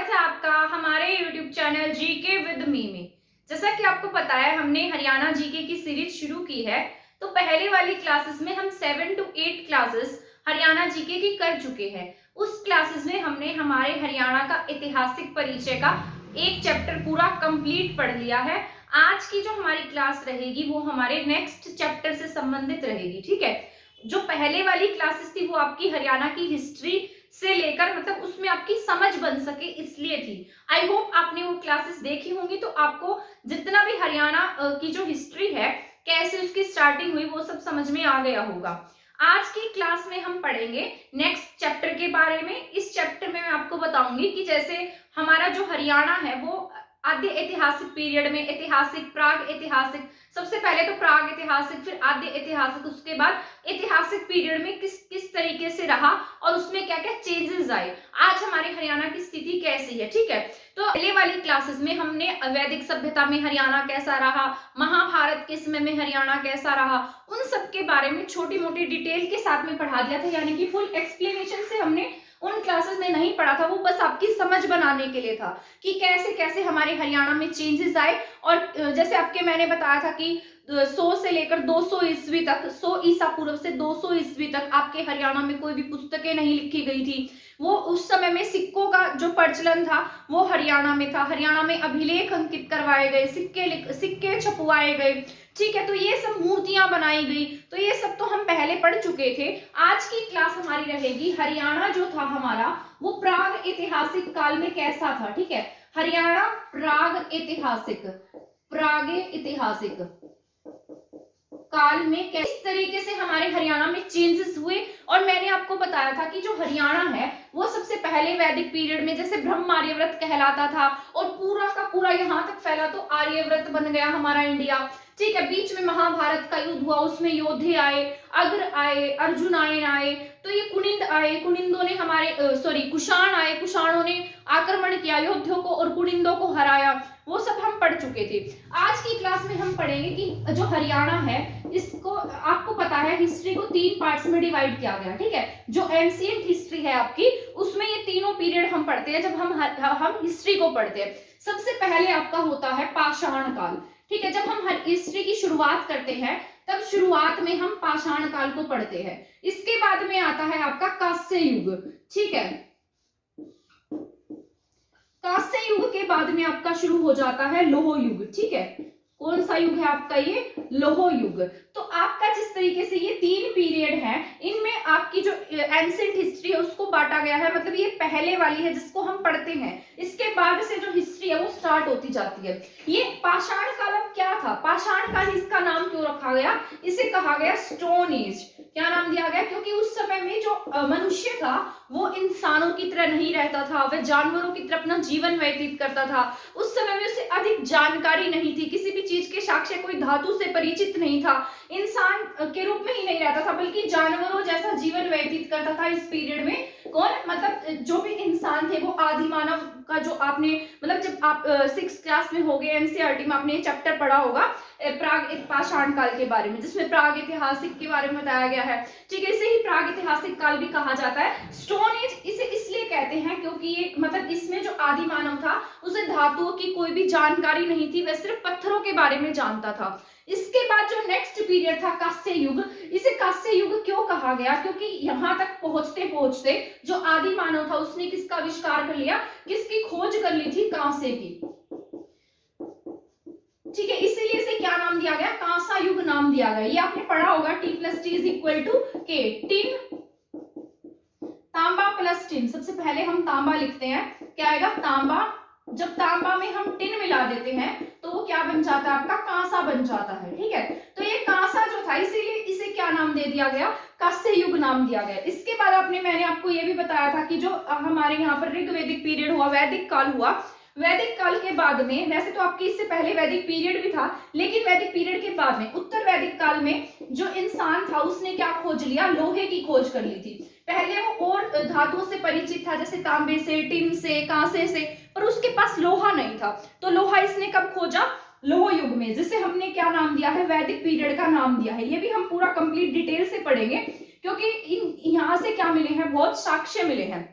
स्वागत है आपका हमारे YouTube channel GK with me में। जैसा कि आपको पता है हमने हरियाणा जीके की सीरीज शुरू की है। तो पहले वाली क्लासेस में हम 7 to 8 क्लासेस हरियाणा जीके की कर चुके हैं। उस क्लासेस में हमने हमारे हरियाणा का ऐतिहासिक परिचय का एक चैप्टर पूरा कंप्लीट पढ़ लिया है। आज की जो हमारी क्लास रहेगी वो हमारे नेक्स्ट चैप्टर से संबंधित रहेगी। ठीक है, जो पहले वाली क्लासेस थी वो आपकी हरियाणा की हिस्ट्री से लेकर मतलब उसमें आपकी समझ बन सके इसलिए थी। आई होप आपने वो क्लासेस देखी होंगी, तो आपको जितना भी हरियाणा की जो हिस्ट्री है, कैसे उसकी स्टार्टिंग हुई, वो सब समझ में आ गया होगा। आज की क्लास में हम पढ़ेंगे नेक्स्ट चैप्टर के बारे में। इस चैप्टर में मैं आपको बताऊंगी कि जैसे हमारा जो हरियाणा है वो आद्य ऐतिहासिक पीरियड में, ऐतिहासिक, प्राग ऐतिहासिक, सबसे पहले तो प्राग ऐतिहासिक, फिर आद्य ऐतिहासिक, उसके बाद ऐतिहासिक पीरियड में किस किस तरीके से रहा और उसमें क्या क्या चेंजेस आए, आज हमारे हरियाणा की स्थिति कैसी है। ठीक है, तो पहले वाली क्लासेस में हमने वैदिक सभ्यता में हरियाणा कैसा रहा, महाभारत के समय में हरियाणा कैसा रहा, उन सब के बारे में छोटी मोटी डिटेल के साथ में पढ़ा दिया था। यानी कि फुल एक्सप्लेनेशन से हमने उन क्लासेस में नहीं पढ़ा था, वो बस आपकी समझ बनाने के लिए था कि कैसे कैसे हमारे हरियाणा में चेंजेस आए। और जैसे आपके मैंने बताया था कि 100 से लेकर 200 ईस्वी तक, 100 ईसा पूर्व से 200 ईस्वी तक आपके हरियाणा में कोई भी पुस्तकें नहीं लिखी गई थी। वो उस समय में सिक्कों का जो प्रचलन था वो हरियाणा में था। हरियाणा में अभिलेख अंकित करवाए गए, सिक्के छपवाए गए। ठीक है, तो ये सब मूर्तियां बनाई गई, तो ये सब तो हम पहले पढ़ चुके थे। आज की क्लास हमारी रहेगी हरियाणा जो था हमारा वो प्राग ऐतिहासिक काल में कैसा था। ठीक है, हरियाणा प्राग ऐतिहासिक काल में किस तरीके से हमारे हरियाणा में चेंजेस हुए। और मैंने आपको बताया था कि जो हरियाणा है वो सबसे पहले वैदिक पीरियड में जैसे ब्रह्म आर्यव्रत कहलाता था और पूरा का पूरा यहाँ तक फैला तो आर्यव्रत बन गया हमारा इंडिया। ठीक है, बीच में महाभारत का युद्ध हुआ, उसमें योद्धे आए, अग्र आए, अर्जुनायन आए, तो ये कुनिंद आए, कुनिंदों ने कुषाण आए, कुषाणों ने आक्रमण किया योद्धियों को और कुनिंदों को हराया। वो सब हम पढ़ चुके थे। आज की क्लास में हम पढ़ेंगे कि जो हरियाणा है इसको, आपको पता है हिस्ट्री को 3 पार्ट्स में डिवाइड किया गया। ठीक है, जो एंशिएंट हिस्ट्री है आपकी उसमें ये तीनों पीरियड हम पढ़ते हैं जब हम हिस्ट्री को पढ़ते हैं। सबसे पहले आपका होता है पाषाण काल। ठीक है, जब हम हिस्ट्री की शुरुआत करते हैं तब शुरुआत में हम पाषाण काल को पढ़ते हैं। इसके बाद में आता है आपका कांस्य युग। ठीक है, कांस्य युग के बाद में आपका शुरू हो जाता है लौह युग। ठीक है, कौन सा युग है आपका, ये लौह युग। तो आपका जिस तरीके से ये 3 पीरियड है, इनमें आपकी जो एंशिएंट हिस्ट्री है उसको बांटा गया है। मतलब ये पहले वाली है जिसको हम पढ़ते हैं, इसके बाद से जो हिस्ट्री है वो स्टार्ट होती जाती है। ये पाषाण काल अब क्या था, पाषाण काल इसका नाम क्यों रखा गया, इसे कहा गया स्टोन एज। क्या नाम दिया गया, क्योंकि उस समय में जो मनुष्य था वो इंसानों की तरह नहीं रहता था, वह जानवरों की तरह अपना जीवन व्यतीत करता था। उस समय में उसे अधिक जानकारी नहीं थी, किसी भी चीज के साक्ष्य, कोई धातु से परिचित नहीं था, इंसान के रूप में ही नहीं रहता था बल्कि जानवरों जैसा जीवन व्यतीत करता था। इस पीरियड में कौन, मतलब जो भी इंसान थे वो आदि मानव का, जो आपने मतलब जब आप 6th क्लास में हो गए एनसीईआरटी में आपने चैप्टर पढ़ा होगा प्राग पाषाण काल के बारे में, जिसमें प्राग ऐतिहासिक के बारे में बताया गया है। ठीक है, इसे ही प्राग ऐतिहासिक काल भी कहा जाता है। स्टोन एज इसे इसलिए कहते हैं क्योंकि ये मतलब इसमें जो आदि मानव था उसे धातुओं की कोई भी जानकारी नहीं थी, वह सिर्फ पत्थरों के बारे में जानता था। इसके बाद जो नेक्स्ट पीरियड था कांस्य युग, इसे कांस्य युग क्यों कहा गया, क्योंकि यहाँ तक पहुंचते पहुंचते जो आदि मानव था उसने किसका आविष्कार कर लिया, किसकी खोज कर ली थी, कांसे की। ठीक है, इसीलिए इसे क्या नाम दिया गया, कांसा युग नाम दिया गया। ये आपने पढ़ा होगा T+T=K, टिन तांबा प्लस टिन। सबसे पहले हम तांबा लिखते हैं, क्या आएगा, तांबा। जब तांबा में हम टिन मिला देते हैं तो वो क्या बन जाता है, आपका कांसा बन जाता है। ठीक है, तो ये कांसा जो था इसीलिए इसे क्या नाम दे दिया गया, कांस्य युग नाम दिया गया। इसके बाद मैंने आपको ये भी बताया था कि जो हमारे यहाँ पर ऋग्वैदिक पीरियड हुआ, वैदिक काल हुआ। वैदिक काल के बाद में, वैसे तो आपकी इससे पहले वैदिक पीरियड भी था, लेकिन वैदिक पीरियड के बाद में उत्तर वैदिक काल में जो इंसान था उसने क्या खोज लिया, लोहे की खोज कर ली थी। पहले वो और धातुओं से परिचित था, जैसे तांबे से, टिन से, कांसे से, पर उसके पास लोहा नहीं था। तो लोहा इसने कब खोजा, लौह युग में, जिसे हमने क्या नाम दिया है, वैदिक पीरियड का नाम दिया है। ये भी हम पूरा कंप्लीट डिटेल से पढ़ेंगे क्योंकि यहाँ से क्या मिले हैं, बहुत साक्ष्य मिले हैं।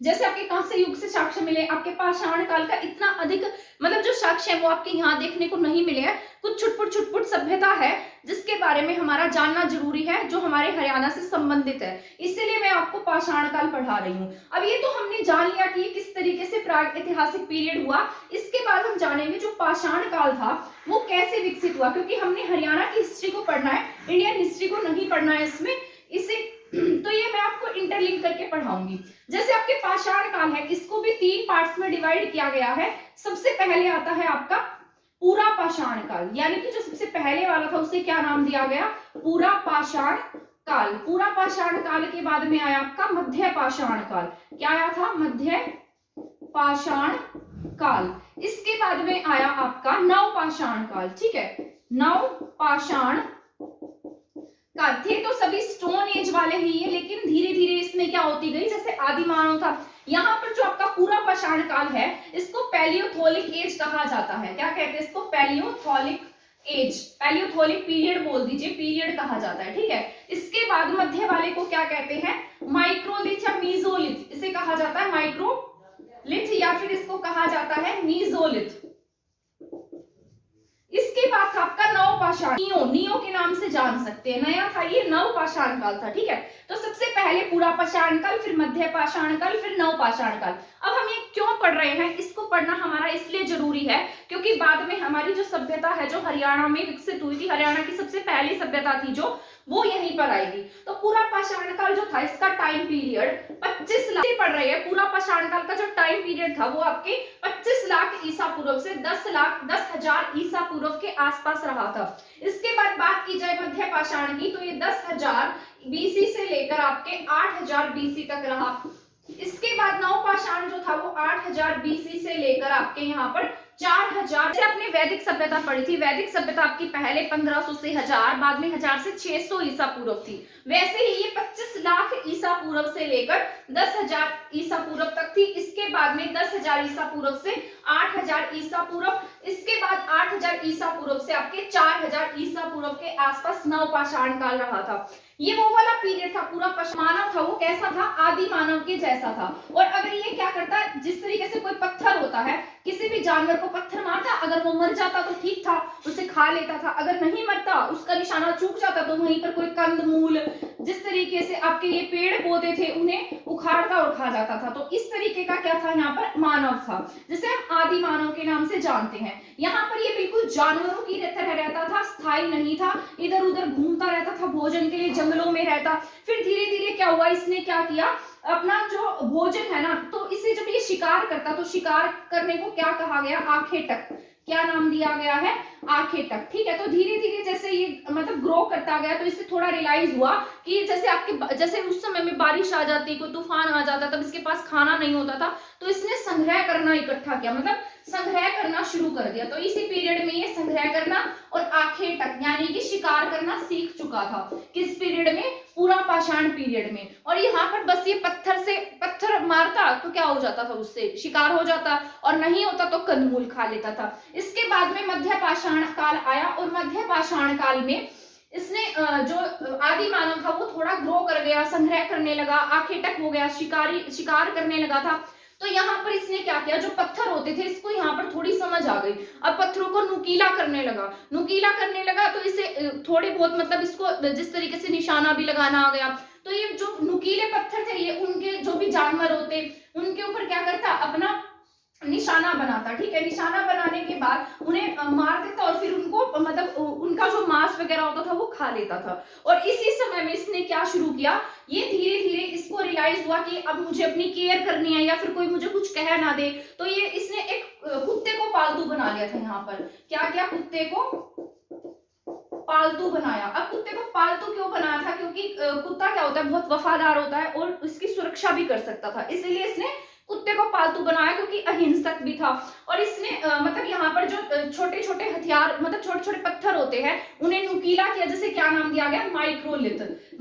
जैसे आपके कांस्य युग से साक्ष्य मिले, आपके पाषाण काल का इतना अधिक मतलब जो साक्ष्य है वो आपके यहाँ देखने को नहीं मिले हैं। कुछ छुटपुट सभ्यता है जिसके बारे में हमारा जानना जरूरी है, जो हमारे हरियाणा से संबंधित है, इसीलिए मैं आपको पाषाण काल पढ़ा रही हूँ। अब ये तो हमने जान लिया कि किस तरीके से प्राग ऐतिहासिक पीरियड हुआ। इसके बाद हम जानेंगे जो पाषाण काल था वो कैसे विकसित हुआ, क्योंकि हमने हरियाणा की हिस्ट्री को पढ़ना है, इंडियन हिस्ट्री को नहीं पढ़ना है इसमें, इसे तो ये मैं आपको इंटरलिंक करके पढ़ाऊंगी। जैसे आपके पाषाण काल है, इसको भी 3 पार्ट्स में डिवाइड किया गया है। सबसे पहले आता है आपका पूरा पाषाण काल, यानी कि जो सबसे पहले वाला था उसे क्या नाम दिया गया, पूरा पाषाण काल। पूरा पाषाण काल के बाद में आया आपका मध्य पाषाण काल। क्या आया था, मध्य पाषाण काल। इसके बाद में आया आपका नव पाषाण काल। ठीक है, नव पाषाण काल थे तो सभी स्टोन एज वाले ही है, लेकिन धीरे धीरे इसमें क्या होती गई, जैसे आदि मानव था। यहाँ पर जो आपका पूरा पाषाण काल है इसको पैलियोथोलिक एज कहा जाता है। क्या कहते हैं इसको, पैलियोथोलिक एज, पैलियोथोलिक पीरियड बोल दीजिए, पीरियड कहा जाता है। ठीक है, इसके बाद मध्य वाले को क्या कहते हैं, माइक्रोलिथ या मीजोलिथ, इसे कहा जाता है माइक्रोलिथ या फिर इसको कहा जाता है मीजोलिथ। इसके बाद था आपका नव पाषाण, नियो के नाम से जान सकते हैं, नया था ये, नव पाषाण काल था। ठीक है, तो सबसे पहले पूरा पाषाण काल, फिर मध्य पाषाण काल, फिर नव पाषाण काल। अब हम ये क्यों पढ़ रहे हैं, इसको पढ़ना हमारा इसलिए जरूरी है क्योंकि बाद में हमारी जो सभ्यता है जो हरियाणा में विकसित हुई थी, हरियाणा की सबसे पहली सभ्यता थी जो, वो यहीं पर आएगी। तो पूरा पाषाण काल जो था इसका टाइम पीरियड 25 लाख पढ़ रहे हैं। पूरा पाषाण काल का जो टाइम पीरियड था वो आपके 25 लाख ईसा पूर्व से 10,000 ईसा पूर्व के आसपास रहा था। इसके बाद बात की जाए मध्य पाषाण की तो ये 10,000 बीसी से लेकर आपके 8,000 बीसी तक रहा। इसके बाद नव पाषाण जो था वो 8,000 बीसी से लेकर आपके यहाँ पर 4,000। जैसे आपने वैदिक सभ्यता पढ़ी थी, वैदिक सभ्यता आपकी पहले 1500 से 1000, बाद में 1000 से 600 ईसा पूर्व थी। वैसे ही ये 25 लाख ईसा पूर्व से लेकर 10,000 ईसा पूर्व तक थी। इसके बाद में 10,000 ईसा पूर्व से 8,000 ईसा पूर्व, इसके बाद 8,000 ईसा पूर्व से आपके 4,000 ईसा पूर्व के आसपास नव पाषाण काल रहा था। ये वो वाला पीरियड था, पूरा मानव था वो कैसा था, आदि मानव के जैसा था। और अगर ये क्या करता, जिस तरीके से कोई पत्थर होता है, किसी भी जानवर को पत्थर मारता, अगर वो मर जाता तो ठीक था, उसे खा लेता था, अगर नहीं मरता, उसका निशाना चूक जाता तो वहीं पर कोई कंद मूल, जिस तरीके से आपके ये पेड़ पौधे थे उन्हें उखाड़ता और खा जाता था। तो इस तरीके का क्या था, यहाँ पर मानव था, जिसे हम आदि मानव के नाम से जानते हैं। यहाँ पर ये बिल्कुल जानवरों की तरह रहता था, स्थायी नहीं था, इधर उधर घूमता रहता था, भोजन के लिए जंगलों में रहता। फिर धीरे धीरे क्या हुआ, इसने क्या किया, अपना जो भोजन है ना, तो इसे जब ये शिकार करता तो शिकार करने को क्या कहा गया, आखेटक। क्या नाम दिया गया है, आखेटक। ठीक है, तो धीरे धीरे जैसे ये मतलब ग्रो करता गया तो इससे थोड़ा रियलाइज हुआ कि जैसे उस समय में बारिश आ जाती, कोई तूफान आ जाता, तब इसके पास खाना नहीं होता था, तो इसने संग्रह करना इकट्ठा किया, मतलब संग्रह करना शुरू कर दिया। तो इसी पीरियड में ये संग्रह करना और आखेटक यानी कि शिकार करना सीख चुका था। किस पीरियड में, पूरा पाषाण पीरियड में। और यहाँ पर बस ये पत्थर मारता तो क्या हो जाता था, उससे शिकार हो जाता, और नहीं होता तो कंदमूल खा लेता था। इसके बाद में मध्य पाषाण काल आया और मध्य पाषाण काल में इसने जो आदि मानव था वो थोड़ा ग्रो कर गया, संग्रह करने लगा, आखेटक हो गया, शिकार करने लगा था। तो यहाँ पर इसने क्या किया, जो पत्थर होते थे इसको यहाँ पर थोड़ी समझ आ गई, अब पत्थरों को नुकीला करने लगा तो इसे थोड़ी बहुत मतलब इसको जिस तरीके से निशाना भी लगाना आ गया। तो ये जो नुकीले पत्थर थे ये उनके जो भी जानवर होते उनके ऊपर क्या करता, अपना निशाना बनाता। ठीक है, निशाना बनाने के बाद उन्हें मार देता और फिर उनको मतलब उनका जो मांस वगैरह होता था वो खा लेता था। और इसी समय में इसने क्या शुरू किया, ये धीरे धीरे इसको रियलाइज हुआ कि अब मुझे अपनी केयर करनी है या फिर कोई मुझे कुछ कह ना दे, तो ये इसने एक कुत्ते को पालतू बना लिया था। यहाँ पर क्या क्या, कुत्ते को पालतू बनाया। अब कुत्ते को पालतू क्यों बनाया था, क्योंकि कुत्ता क्या होता है, बहुत वफादार होता है और इसकी सुरक्षा भी कर सकता था, इसीलिए इसने कुत्ते को पालतू बनाया, क्योंकि अहिंसक भी था। और इसने मतलब यहाँ पर जो छोटे छोटे हथियार मतलब छोटे छोटे पत्थर होते हैं उन्हें नुकीला किया, जैसे क्या नाम दिया गया,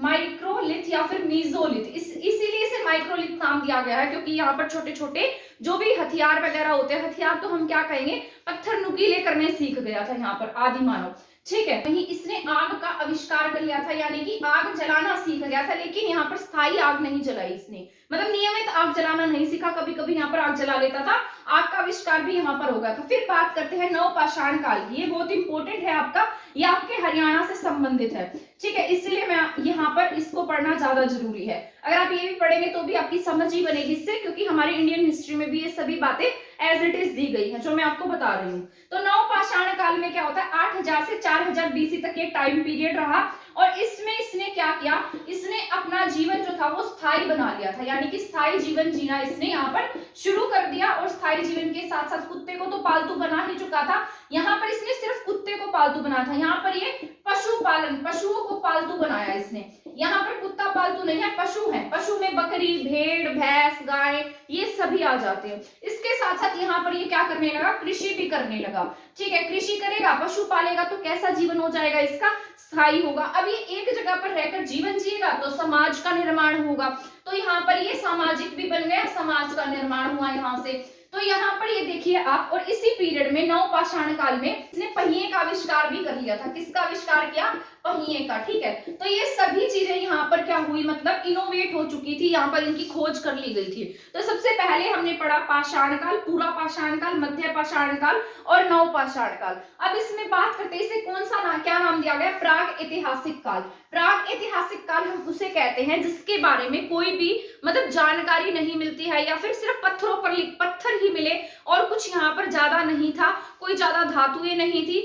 माइक्रोलिथ या फिर मीजोलिथ। इसीलिए इसे माइक्रोलिथ नाम दिया गया है, क्योंकि यहाँ पर छोटे छोटे जो भी हथियार वगैरह होते हैं, हथियार तो हम क्या कहेंगे, पत्थर नुकीले करने सीख गया था यहाँ पर आदि मानव। ठीक है। वहीं इसने आग का आविष्कार कर लिया था, यानी कि आग जलाना सीख गया था, लेकिन यहाँ पर स्थायी आग नहीं जलाई इसने, मतलब नियमित आग जलाना नहीं सीखा, कभी कभी यहाँ पर आग जला लेता था। आग का आविष्कार भी यहाँ पर हो गया था। फिर बात करते हैं नवपाषाण काल की, ये बहुत इंपॉर्टेंट है आपका, ये आपके हरियाणा से संबंधित है, ठीक है, इसलिए मैं यहाँ पर इसको पढ़ना ज्यादा जरूरी है। अगर आप ये भी पढ़ेंगे तो भी आपकी समझ ही बनेगी इससे, क्योंकि हमारे इंडियन हिस्ट्री में भी ये सभी बातें एज इट इज दी गई है जो मैं आपको बता रही हूँ। तो नवपाषाण काल में क्या होता है, 8000 से 4000 बीसी तक ये टाइम पीरियड रहा, और इसमें इसने क्या किया, इसने अपना जीवन जो था वो स्थायी बना लिया था, यानी कि स्थायी जीवन जीना इसने यहाँ पर शुरू कर दिया। और स्थायी जीवन के साथ साथ कुत्ते को तो पालतू बना ही चुका था, यहाँ पर इसने सिर्फ कुत्ते को पालतू बनाया था, यहाँ पर ये पशुपालन, पशुओं को पालतू बनाया इसने, यहाँ पर कुत्ता पालतू नहीं है, पशु है, पशु में बकरी, भेड़, भैंस, गाय, ये सभी आ जाते हैं। इसके साथ साथ यहाँ पर ये क्या करने लगा, कृषि भी करने लगा, ठीक है, कृषि करेगा, पशु पालेगा, तो कैसा जीवन हो जाएगा इसका, स्थायी होगा। अब ये एक जगह पर रहकर जीवन जिएगा तो समाज का निर्माण होगा, तो यहाँ पर ये सामाजिक भी बन गया, समाज का निर्माण हुआ यहाँ से। तो यहाँ पर ये देखिए आप, और इसी पीरियड में नवपाषाण काल में इसने पहिए का आविष्कार भी कर लिया था। किसका आविष्कार किया, पहिए का, ठीक है। तो ये सभी चीजें यहाँ पर क्या हुई, मतलब इनोवेट हो चुकी थी, यहाँ पर इनकी खोज कर ली गई थी। तो सबसे पहले हमने पढ़ा पाषाण काल, पूरा पाषाण काल, मध्य पाषाण काल और नवपाषाण काल। अब इसमें बात करते हैं इसे कौन सा क्या नाम दिया गया, प्राग ऐतिहासिक काल। प्राग ऐतिहासिक काल हम उसे कहते हैं जिसके बारे में कोई भी मतलब जानकारी नहीं मिलती है, या फिर सिर्फ पत्थरों पर पत्थर ही मिले और कुछ यहाँ पर ज्यादा नहीं था, कोई ज्यादा धातुएं नहीं थी,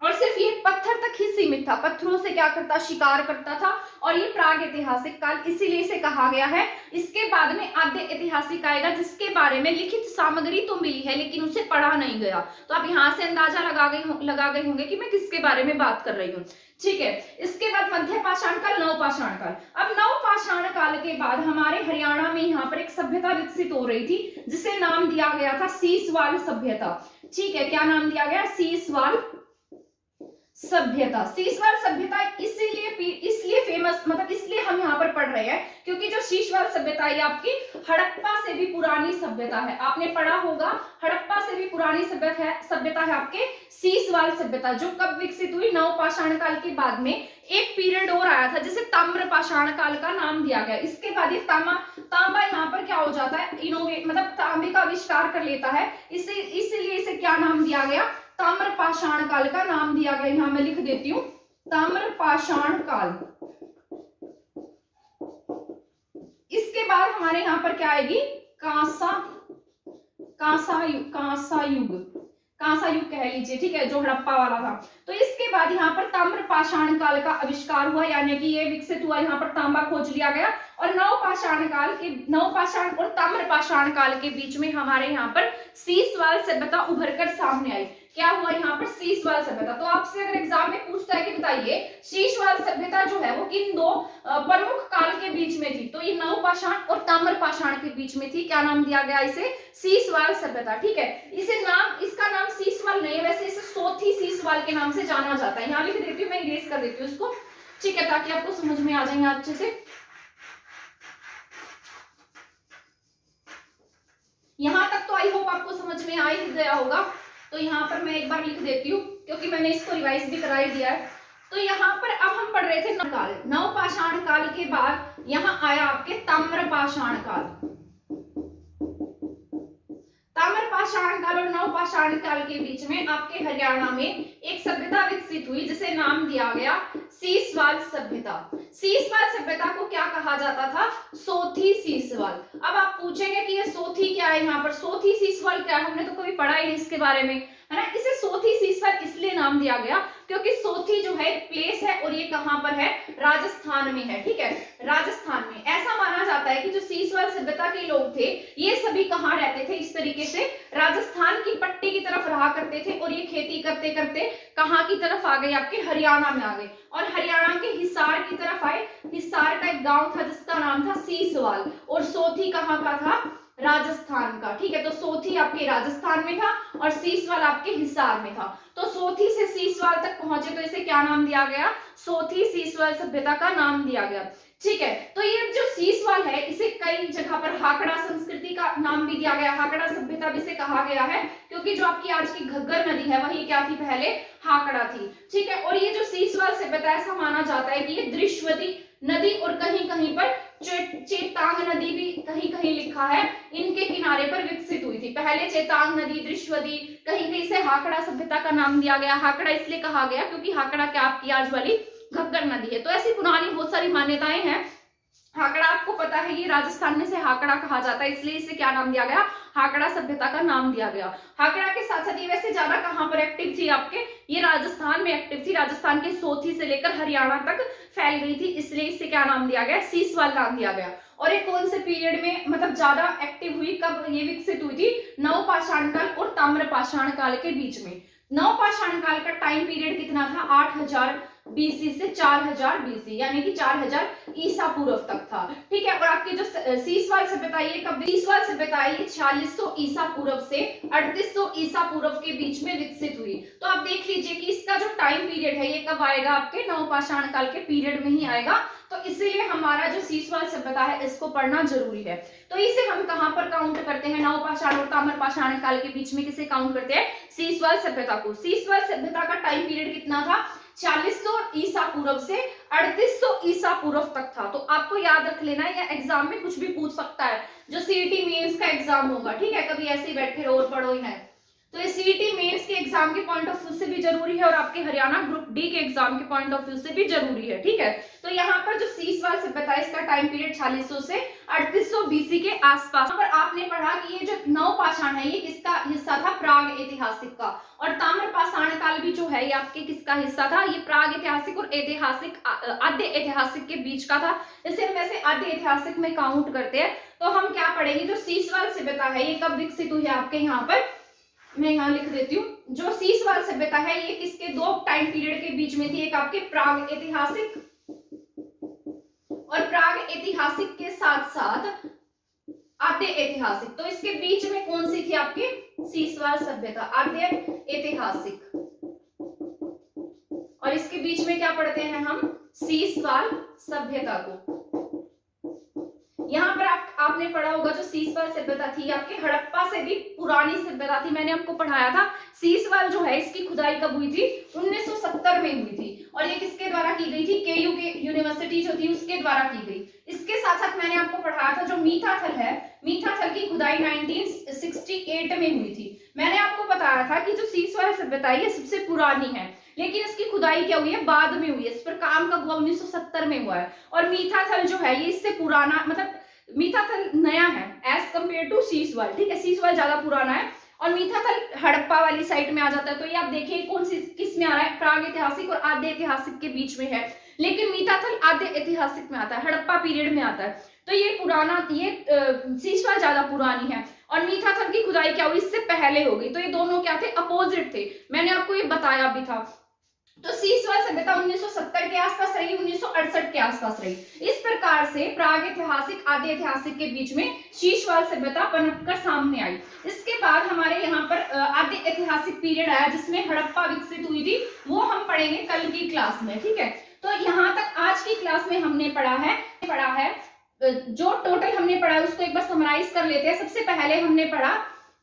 और सिर्फ ये पत्थर तक ही सीमित था, पत्थरों से क्या करता, शिकार करता था। और ये प्राग ऐतिहासिक काल इसीलिए इसे कहा गया है। इसके बाद में आद्य ऐतिहासिक आएगा, जिसके बारे में लिखित सामग्री तो मिली है लेकिन उसे पढ़ा नहीं गया। तो आप यहाँ से अंदाजा लगा गए होंगे कि मैं किसके बारे में बात कर रही हूँ, ठीक है। इसके बाद मध्य पाषाण काल, नवपाषाण काल। अब नवपाषाण काल के बाद हमारे हरियाणा में यहाँ पर एक सभ्यता विकसित हो रही थी, जिसे नाम दिया गया था सीसवाल सभ्यता, ठीक है। क्या नाम दिया गया, सीसवाल सभ्यता। सीसवाल सभ्यता इसलिए फेमस, मतलब इसलिए हम यहाँ पर पढ़ रहे हैं क्योंकि जो सीसवाल सभ्यता है आपकी हड़प्पा से भी पुरानी सभ्यता है। आपने पढ़ा होगा हड़प्पा से भी पुरानी सभ्यता है आपके सीसवाल सभ्यता, जो कब विकसित हुई, नवपाषाण काल के बाद में एक पीरियड और आया था जिसे ताम्रपाषाण काल का नाम दिया गया। इसके बाद ये तांबा यहाँ पर क्या हो जाता है, इनोवेट, मतलब तांबे का आविष्कार कर लेता है, इसलिए इसे क्या नाम दिया गया, ताम्रपाषाण काल का नाम दिया गया। यहां मैं लिख देती हूं, ताम्रपाषाण काल। इसके बाद हमारे यहां पर क्या आएगी, कांसा युग कह लीजिए, ठीक है, जो हड़प्पा वाला था। तो इसके बाद यहाँ पर ताम्रपाषाण काल का आविष्कार हुआ, यानी कि ये विकसित हुआ, यहाँ पर तांबा खोज लिया गया। और नवपाषाण और ताम्रपाषाण काल के बीच में हमारे यहाँ पर सीसवाल सभ्यता उभरकर सामने आई। क्या हुआ यहाँ पर, सीसवाल सभ्यता। तो आपसे अगर एग्जाम में पूछता है कि बताइए सीसवाल सभ्यता जो है वो किन दो प्रमुख काल के बीच में थी, तो ये नवपाषाण और ताम्रपाषाण के बीच में थी। क्या नाम दिया गया इसे, सीसवाल सभ्यता, ठीक है। इसका नाम सीसवाल नहीं है, वैसे इसे सोथी सीसवाल के नाम से जाना जाता है। यहाँ लिख देती हूँ, मैं इरेज कर देती हूँ इसको, ठीक है, ताकि आपको समझ में आ जाएंगे अच्छे से। यहाँ तक तो आई होप आपको समझ में आ ही गया होगा। तो यहाँ पर मैं एक बार लिख देती हूँ क्योंकि मैंने इसको रिवाइज भी करा ही दिया है। तो यहाँ पर अब हम पढ़ रहे थे नवपाषाण काल के बाद यहाँ आया आपके ताम्रपाषाण काल। ताम्रपाषाण काल और नवपाषाण काल के बीच में आपके हरियाणा में एक सभ्यता विकसित हुई जिसे नाम दिया गया सीसवाल सभ्यता। सीसवाल सभ्यता को क्या कहा जाता था, सोथी सीसवाल। अब आप पूछेंगे कि ये सोथी क्या है, यहाँ पर सोथी सीसवाल क्या है, हमने तो कभी पढ़ा ही नहीं इसके बारे में, है ना। इसे सोथी सीसवाल इसलिए नाम दिया गया क्योंकि सोथी जो है एक प्लेस है और ये कहाँ पर है, राजस्थान में है, ठीक है, राजस्थान में। ऐसा माना जाता है कि जो सीसवाल सभ्यता के लोग थे ये सभी कहाँ रहते थे, इस तरीके से राजस्थान की पट्टी की तरफ रहा करते थे, और ये खेती करते करते कहाँ की तरफ आ गए, आपके हरियाणा में आ गए, और हरियाणा के हिसार की तरफ आए। हिसार का एक गांव था जिसका नाम था सीसवाल, और सोथी कहाँ का था, राजस्थान का, ठीक है। तो सोथी आपके राजस्थान में था और सीसवाल आपके हिसार में था। तो सोथी से सीसवाल तक पहुंचे तो इसे क्या नाम दिया गया, सोथी सीसवाल सभ्यता का नाम दिया गया, ठीक है। तो ये जो सीसवाल है इसे कई जगह पर हाकड़ा संस्कृति का नाम भी दिया गया, हाकड़ा सभ्यता भी इसे कहा गया है क्योंकि क्योंकि जो आपकी आज की घग्गर नदी है वही क्या थी, पहले हाकड़ा थी। ठीक है, और ये जो सीसवाल सभ्यता ऐसा माना जाता है कि ये दृश्यवती नदी और कहीं कहीं पर चेतांग नदी भी कहीं कहीं लिखा है, इनके किनारे पर विकसित हुई थी। पहले चेतांग नदी, दृश्यवती, कहीं कहीं से हाकड़ा सभ्यता का नाम दिया गया। हाकड़ा इसलिए कहा गया क्योंकि हाकड़ा क्या आपकी आज वाली घग्गर नदी है। तो ऐसी पुरानी बहुत सारी मान्यताएं हैं। हाकड़ा आपको पता है ये राजस्थान में से हाकड़ा कहा जाता है, इसलिए इसे क्या नाम दिया गया, हाकड़ा सभ्यता का नाम दिया गया। हाकड़ा के साथ साथ ये वैसे ज्यादा कहां पर एक्टिव थी आपके, ये राजस्थान में एक्टिव थी। राजस्थान के सोथी से लेकर हरियाणा तक फैल गई थी, इसलिए इसे क्या नाम दिया गया, सीसवाल नाम दिया गया। और ये कौन से पीरियड में मतलब ज्यादा एक्टिव हुई, कब ये विकसित हुई थी, नवपाषाण काल और ताम्रपाषाण काल के बीच में। नवपाषाण काल का टाइम पीरियड कितना था, 8000 बीसी से 4000 बीसी, यानी कि 4000 ईसा पूर्व तक था। ठीक है, और आपकी जो सीसवाल सभ्यता ये कब, सीसवाल सभ्यता ये 4600 ईसा पूर्व से 3800 ईसा पूर्व के बीच में विकसित हुई। तो आप देख लीजिए कि इसका जो टाइम पीरियड है ये कब आएगा, आपके नवपाषाण काल के पीरियड में ही आएगा। तो इसीलिए हमारा जो सीसवाल सभ्यता है इसको पढ़ना जरूरी है। तो इसे हम कहां पर काउंट करते हैं, नवपाषाण और ताम्रपाषाण काल के बीच में किसे काउंट करते हैं, सीसवाल सभ्यता को। सीसवाल सभ्यता का टाइम पीरियड कितना था, 4600 ईसा पूर्व से 3800 ईसा पूर्व तक था। तो आपको याद रख लेना है, या एग्जाम में कुछ भी पूछ सकता है, जो सीईटी मेंस का एग्जाम होगा। ठीक है, कभी ऐसे ही बैठे रहो और पढ़ो ही है, तो ये सीईटी मेंस के एग्जाम के पॉइंट ऑफ व्यू से भी जरूरी है और आपके हरियाणा ग्रुप डी के एग्जाम के पॉइंट ऑफ व्यू से भी जरूरी है। ठीक है, तो यहाँ पर जो सीसवाल सभ्यता है इसका टाइम पीरियड 4600 से 3800 बीसी के आसपास। पर आपने पढ़ा कि ये जो नवपाषाण है ये किसका हिस्सा था, प्राग ऐतिहासिक का। और ताम्रपाषाण काल भी जो है ये आपके किसका हिस्सा था, ये प्राग ऐतिहासिक और ऐतिहासिक, आद्य ऐतिहासिक के बीच का था। इसे हम वैसे आद्य ऐतिहासिक में काउंट करते हैं। तो हम क्या पढ़ेंगे, जो सीसवाल सभ्यता है ये कब विकसित हुई है आपके यहाँ पर, मैं यहाँ लिख देती हूँ। जो सीसवाल सभ्यता है ये किसके दो टाइम पीरियड के बीच में थी, एक आपके प्राग ऐतिहासिक और प्राग ऐतिहासिक के साथ साथ आद्य ऐतिहासिक। तो इसके बीच में कौन सी थी आपकी, सीसवाल सभ्यता, आद्य ऐतिहासिक। और इसके बीच में क्या पढ़ते हैं हम, सीसवाल सभ्यता को। यहाँ पर आपने पढ़ा होगा जो सीसवाल सभ्यता थी आपके हड़प्पा से भी पुरानी सभ्यता थी। मैंने आपको पढ़ाया था सीसवाल जो है इसकी खुदाई कब हुई थी, 1970 में हुई थी। और ये किसके द्वारा की गई थी, केयू के यूनिवर्सिटी जो थी उसके द्वारा की गई। इसके साथ साथ मैंने आपको पढ़ाया था जो मीठाथल है, मीठाथल की खुदाई 1968 में हुई थी। मैंने आपको बताया था कि जो सीसवाल सभ्यता है ये सबसे पुरानी है, लेकिन इसकी खुदाई क्या हुई है, बाद में हुई है। इस पर काम कब हुआ, 1970 में हुआ है। और मीठाथल जो है ये इससे पुराना, मतलब मीठाथल नया है एज कम्पेयर टू सीसवाल। ठीक है, सीसवाल ज्यादा पुराना है और मीठाथल हड़प्पा वाली साइड में आ जाता है। तो ये आप देखिए कौन सी किस में आ रहा है, प्राग ऐतिहासिक और आद्य ऐतिहासिक के बीच में है, लेकिन मीठाथल आद्य ऐतिहासिक में आता है, हड़प्पा पीरियड में आता है। तो ये पुराना, ये सीसवाल ज्यादा पुरानी है और मीठाथल की खुदाई क्या हुई, इससे पहले हो गई। तो ये दोनों क्या थे, अपोजिट थे, मैंने आपको ये बताया भी था। तो सीसवाल सभ्यता 1970 के आसपास रही, 1968 के आसपास रही। इस प्रकार से प्राग ऐतिहासिक आद्य ऐतिहासिक के बीच में सीसवाल सभ्यता पनपकर सामने आई। इसके बाद हमारे यहाँ पर आद्य ऐतिहासिक पीरियड आया जिसमें हड़प्पा विकसित हुई थी, वो हम पढ़ेंगे कल की क्लास में। ठीक है, तो यहाँ तक आज की क्लास में हमने पढ़ा है जो टोटल हमने पढ़ा है उसको एक बार समराइज कर लेते हैं। सबसे पहले हमने पढ़ा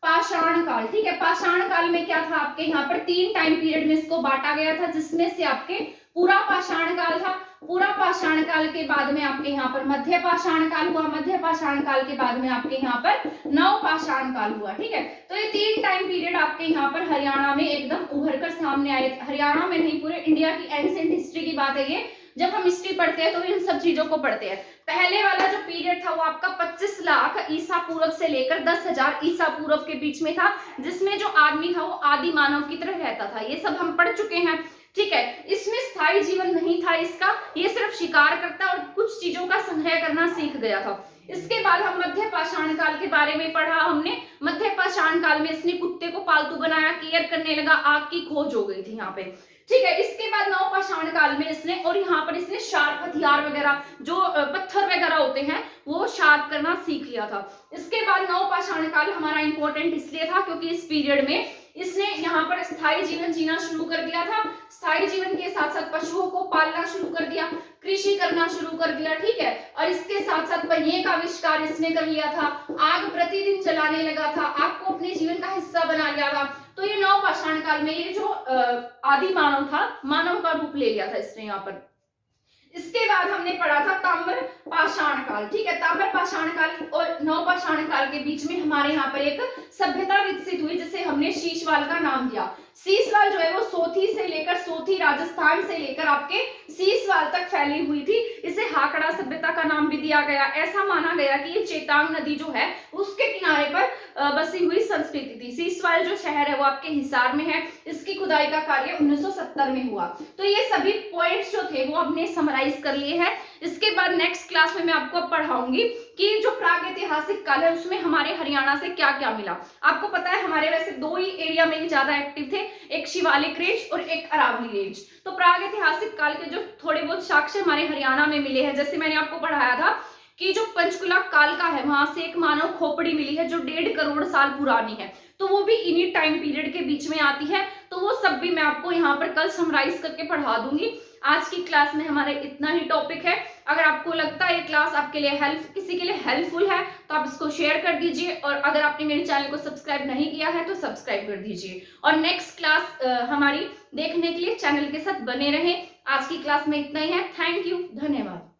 पाषाण काल। ठीक है, पाषाण काल में क्या था आपके यहाँ पर, 3 टाइम पीरियड में इसको बांटा गया था, जिसमें से आपके पूरा पाषाण काल था। पूरा पाषाण काल के बाद में आपके यहाँ पर मध्य पाषाण काल हुआ, मध्य पाषाण काल के बाद में आपके यहाँ पर नव पाषाण काल हुआ। ठीक है, तो ये 3 टाइम पीरियड आपके यहाँ पर हरियाणा में एकदम उभर कर सामने आए। हरियाणा में नहीं, पूरे इंडिया की एंशिएंट हिस्ट्री की बात है ये। जब हम हिस्ट्री पढ़ते हैं तो इन सब चीजों को पढ़ते हैं। पहले वाला जो पीरियड था वो आपका 25 लाख ईसा पूर्व से लेकर 10,000 ईसा पूर्व के बीच में था, जिसमें जो आदमी था वो आदि मानव की तरह रहता था। ये सब हम पढ़ चुके हैं। ठीक है, इसमें स्थायी जीवन नहीं था इसका, ये सिर्फ शिकार करता और कुछ चीजों का संग्रह करना सीख गया था। इसके बाद हम मध्य पाषाण काल के बारे में पढ़ा हमने। मध्य पाषाण काल में इसने कुत्ते को पालतू बनाया, केयर करने लगा, आग की खोज हो गई थी यहाँ पे। ठीक है, इसके बाद नव पाषाण काल में इसने, और यहाँ पर इसने शार्प हथियार वगैरह जो पत्थर वगैरह होते हैं वो शार्प करना सीख लिया था। इसके बाद नव पाषाण काल हमारा इंपॉर्टेंट इसलिए था क्योंकि इस पीरियड में इसने यहाँ पर स्थायी जीवन जीना शुरू कर दिया था। स्थायी जीवन के साथ साथ पशुओं को पालना शुरू कर दिया, कृषि करना शुरू कर दिया। ठीक है, और इसके साथ साथ पहिए का आविष्कार इसने कर लिया था, आग प्रतिदिन जलाने लगा था, आग को अपने जीवन का हिस्सा बना लिया था। तो ये नवपाषाण काल में ये जो आदि मानव था, मानव का रूप ले लिया था इसने यहाँ पर। इसके बाद हमने पढ़ा था ताम्र पाषाण काल। ठीक है, ताम्र पाषाण काल और नवपाषाण काल के बीच में हमारे यहाँ पर एक सभ्यता विकसित हुई जिसे हमने शीशवाल का नाम दिया। शीशवाल जो है वो सोथी से लेकर, सोथी राजस्थान से लेकर आपके शीशवाल तक फैली हुई थी। इसे हाकड़ा सभ्यता का नाम भी दिया गया। ऐसा माना गया कि ये चेतांग नदी जो है उसके किनारे पर बसी हुई संस्कृति थी। शीशवाल जो शहर है वो आपके हिसार में है। इसकी खुदाई का कार्य 1970 में हुआ। तो ये सभी पॉइंट्स जो थे वो हमने समराइज कर लिए हैं। इसके बाद नेक्स्ट क्लास में मैं आपको पढ़ाऊंगी कि जो प्रागैतिहासिक काल है उसमें हमारे हरियाणा से क्या क्या मिला। आपको पता है हमारे वैसे दो ही एरिया में ही ज्यादा एक्टिव थे, एक शिवालिक रेंज और एक अरावली रेंज। तो प्रागैतिहासिक काल के जो थोड़े बहुत साक्ष्य हमारे हरियाणा में मिले हैं, जैसे मैंने आपको पढ़ाया था कि जो पंचकुला काल का है वहां से एक मानव खोपड़ी मिली है जो 1.5 करोड़ साल पुरानी है, तो वो भी इन्हीं टाइम पीरियड के बीच में आती है। तो वो सब भी मैं आपको यहाँ पर कल समराइज करके पढ़ा दूंगी। आज की क्लास में हमारे इतना ही टॉपिक है। अगर आपको लगता है ये क्लास आपके लिए किसी के लिए हेल्पफुल है तो आप इसको शेयर कर दीजिए, और अगर आपने मेरे चैनल को सब्सक्राइब नहीं किया है तो सब्सक्राइब कर दीजिए। और नेक्स्ट क्लास हमारी देखने के लिए चैनल के साथ बने रहें। आज की क्लास में इतना ही है। थैंक यू, धन्यवाद।